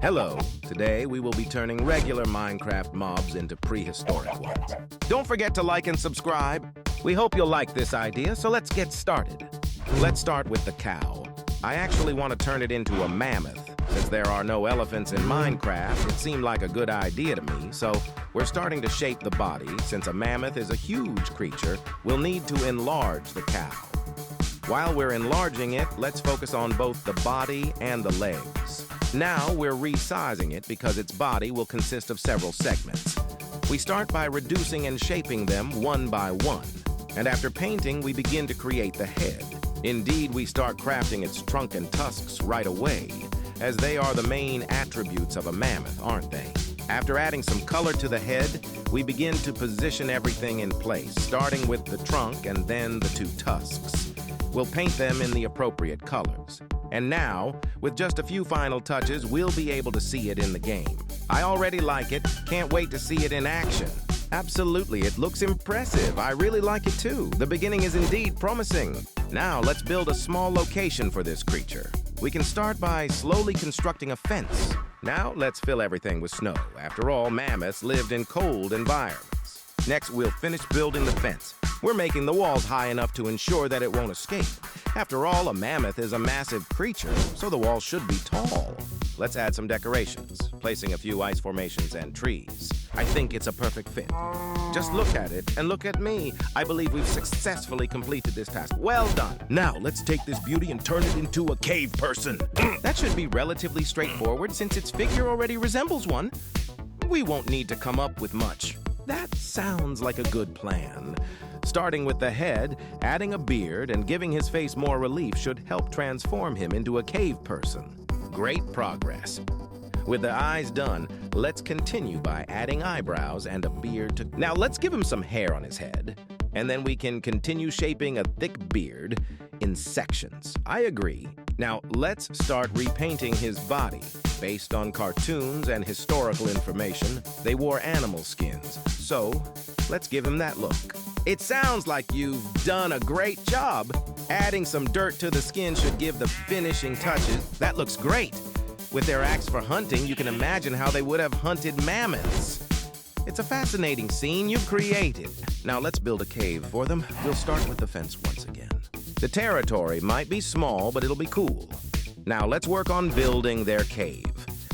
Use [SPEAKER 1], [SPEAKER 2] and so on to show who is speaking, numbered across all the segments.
[SPEAKER 1] Hello, today we will be turning regular Minecraft mobs into prehistoric ones. Don't forget to like and subscribe. We hope you'll like this idea, so let's get started. Let's start with the cow. I actually want to turn it into a mammoth. Since there are no elephants in Minecraft, it seemed like a good idea to me, so we're starting to shape the body. Since a mammoth is a huge creature, we'll need to enlarge the cow. While we're enlarging it, let's focus on both the body and the legs. Now we're resizing it because its body will consist of several segments. We start by reducing and shaping them one by one, and after painting, we begin to create the head. Indeed, we start crafting its trunk and tusks right away, as they are the main attributes of a mammoth, aren't they? After adding some color to the head, we begin to position everything in place, starting with the trunk and then the two tusks. We'll paint them in the appropriate colors. And now, with just a few final touches, we'll be able to see it in the game. I already like it, can't wait to see it in action. Absolutely, it looks impressive. I really like it too. The beginning is indeed promising. Now, let's build a small location for this creature. We can start by slowly constructing a fence. Now, let's fill everything with snow. After all, mammoths lived in cold environments. Next, we'll finish building the fence. We're making the walls high enough to ensure that it won't escape. After all, a mammoth is a massive creature, so the walls should be tall. Let's add some decorations, placing a few ice formations and trees. I think it's a perfect fit. Just look at it, and look at me. I believe we've successfully completed this task. Well done. Now, let's take this beauty and turn it into a cave person. That should be relatively straightforward since its figure already resembles one. We won't need to come up with much. That sounds like a good plan. Starting with the head, adding a beard, and giving his face more relief should help transform him into a cave person. Great progress. With the eyes done, let's continue by adding eyebrows and a beard to... Now let's give him some hair on his head, and then we can continue shaping a thick beard in sections. I agree. Now let's start repainting his body. Based on cartoons and historical information, they wore animal skins. So let's give him that look. It sounds like you've done a great job. Adding some dirt to the skin should give the finishing touches. That looks great. With their axe for hunting, you can imagine how they would have hunted mammoths. It's a fascinating scene you've created. Now let's build a cave for them. We'll start with the fence once again. The territory might be small, but it'll be cool. Now let's work on building their cave.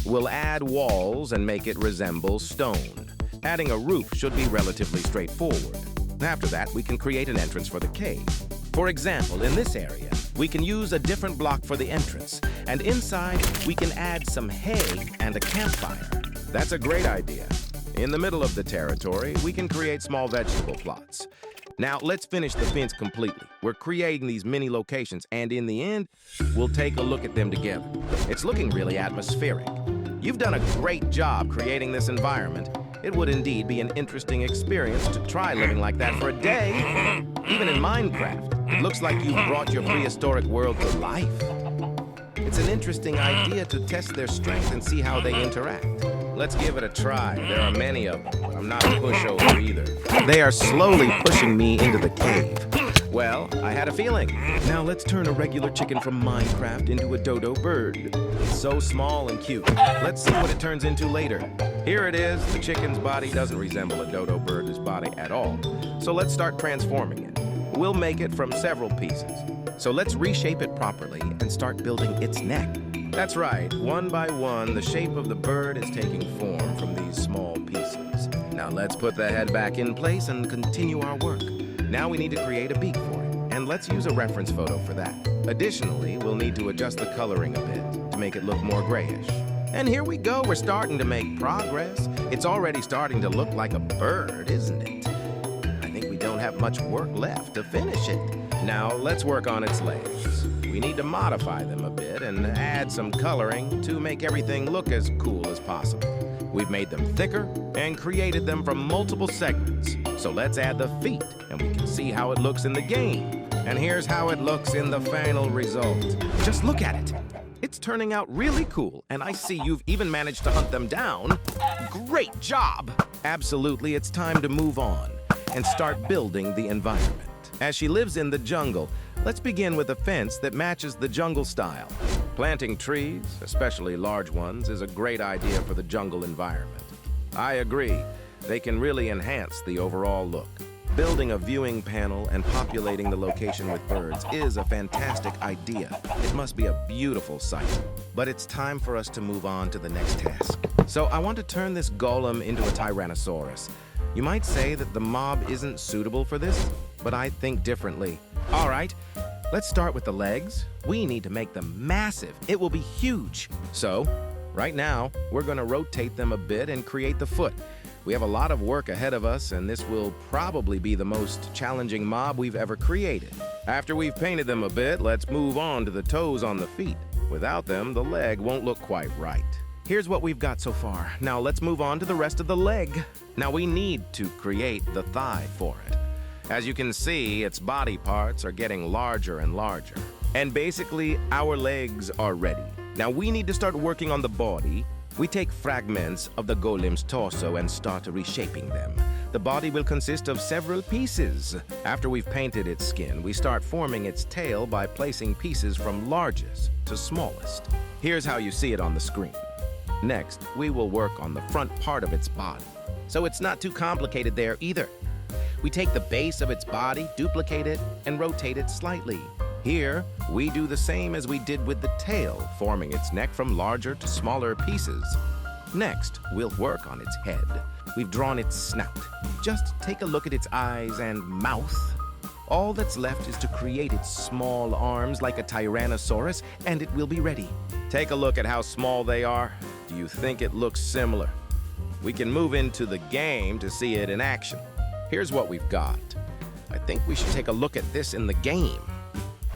[SPEAKER 1] We'll add walls and make it resemble stone. Adding a roof should be relatively straightforward. After that, we can create an entrance for the cave. For example, in this area, we can use a different block for the entrance, and inside, we can add some hay and a campfire. That's a great idea. In the middle of the territory, we can create small vegetable plots. Now, let's finish the fence completely. We're creating these mini locations, and in the end, we'll take a look at them together. It's looking really atmospheric. You've done a great job creating this environment. It would indeed be an interesting experience to try living like that for a day. Even in Minecraft, it looks like you've brought your prehistoric world to life. It's an interesting idea to test their strength and see how they interact. Let's give it a try. There are many of them. I'm not a pushover either. They are slowly pushing me into the cave. Well, I had a feeling. Now let's turn a regular chicken from Minecraft into a dodo bird. It's so small and cute. Let's see what it turns into later. Here it is. The chicken's body doesn't resemble a dodo bird's body at all. So let's start transforming it. We'll make it from several pieces. So let's reshape it properly and start building its neck. That's right. One by one, the shape of the bird is taking form from these small pieces. Now let's put the head back in place and continue our work. Now we need to create a beak for it, and let's use a reference photo for that. Additionally, we'll need to adjust the coloring a bit to make it look more grayish. And here we go, we're starting to make progress. It's already starting to look like a bird, isn't it? I think we don't have much work left to finish it. Now let's work on its legs. We need to modify them a bit and add some coloring to make everything look as cool as possible. We've made them thicker and created them from multiple segments. So let's add the feet, and we can see how it looks in the game. And here's how it looks in the final result. Just look at it. It's turning out really cool, and I see you've even managed to hunt them down. Great job! Absolutely, it's time to move on and start building the environment. As she lives in the jungle, let's begin with a fence that matches the jungle style. Planting trees, especially large ones, is a great idea for the jungle environment. I agree, they can really enhance the overall look. Building a viewing panel and populating the location with birds is a fantastic idea. It must be a beautiful sight. But it's time for us to move on to the next task. So I want to turn this golem into a Tyrannosaurus. You might say that the mob isn't suitable for this, but I think differently. All right, let's start with the legs. We need to make them massive. It will be huge. So, right now, we're going to rotate them a bit and create the foot. We have a lot of work ahead of us, and this will probably be the most challenging mob we've ever created. After we've painted them a bit, let's move on to the toes on the feet. Without them, the leg won't look quite right. Here's what we've got so far. Now let's move on to the rest of the leg. Now we need to create the thigh for it. As you can see, its body parts are getting larger and larger. And basically, our legs are ready. Now we need to start working on the body. We take fragments of the golem's torso and start reshaping them. The body will consist of several pieces. After we've painted its skin, we start forming its tail by placing pieces from largest to smallest. Here's how you see it on the screen. Next, we will work on the front part of its body. So it's not too complicated there either. We take the base of its body, duplicate it, and rotate it slightly. Here, we do the same as we did with the tail, forming its neck from larger to smaller pieces. Next, we'll work on its head. We've drawn its snout. Just take a look at its eyes and mouth. All that's left is to create its small arms like a Tyrannosaurus, and it will be ready. Take a look at how small they are. Do you think it looks similar? We can move into the game to see it in action. Here's what we've got. I think we should take a look at this in the game.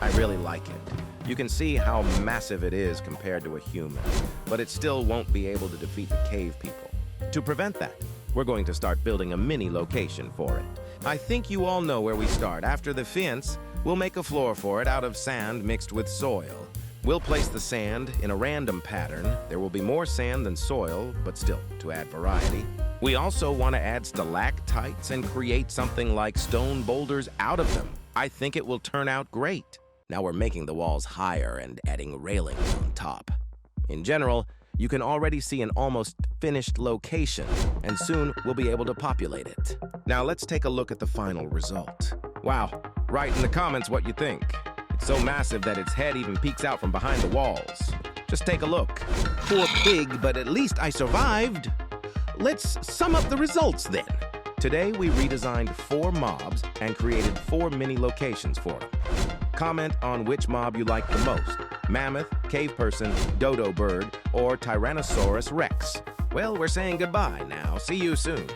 [SPEAKER 1] I really like it. You can see how massive it is compared to a human, but it still won't be able to defeat the cave people. To prevent that, we're going to start building a mini location for it. I think you all know where we start. After the fence, we'll make a floor for it out of sand mixed with soil. We'll place the sand in a random pattern. There will be more sand than soil, but still, to add variety. We also want to add stalactites and create something like stone boulders out of them. I think it will turn out great. Now we're making the walls higher and adding railings on top. In general, you can already see an almost finished location, and soon we'll be able to populate it. Now let's take a look at the final result. Wow, write in the comments what you think. It's so massive that its head even peeks out from behind the walls. Just take a look. Poor pig, but at least I survived. Let's sum up the results then. Today we redesigned 4 mobs and created 4 mini locations for them. Comment on which mob you like the most: mammoth, cave person, dodo bird, or Tyrannosaurus Rex. Well, we're saying goodbye now. See you soon.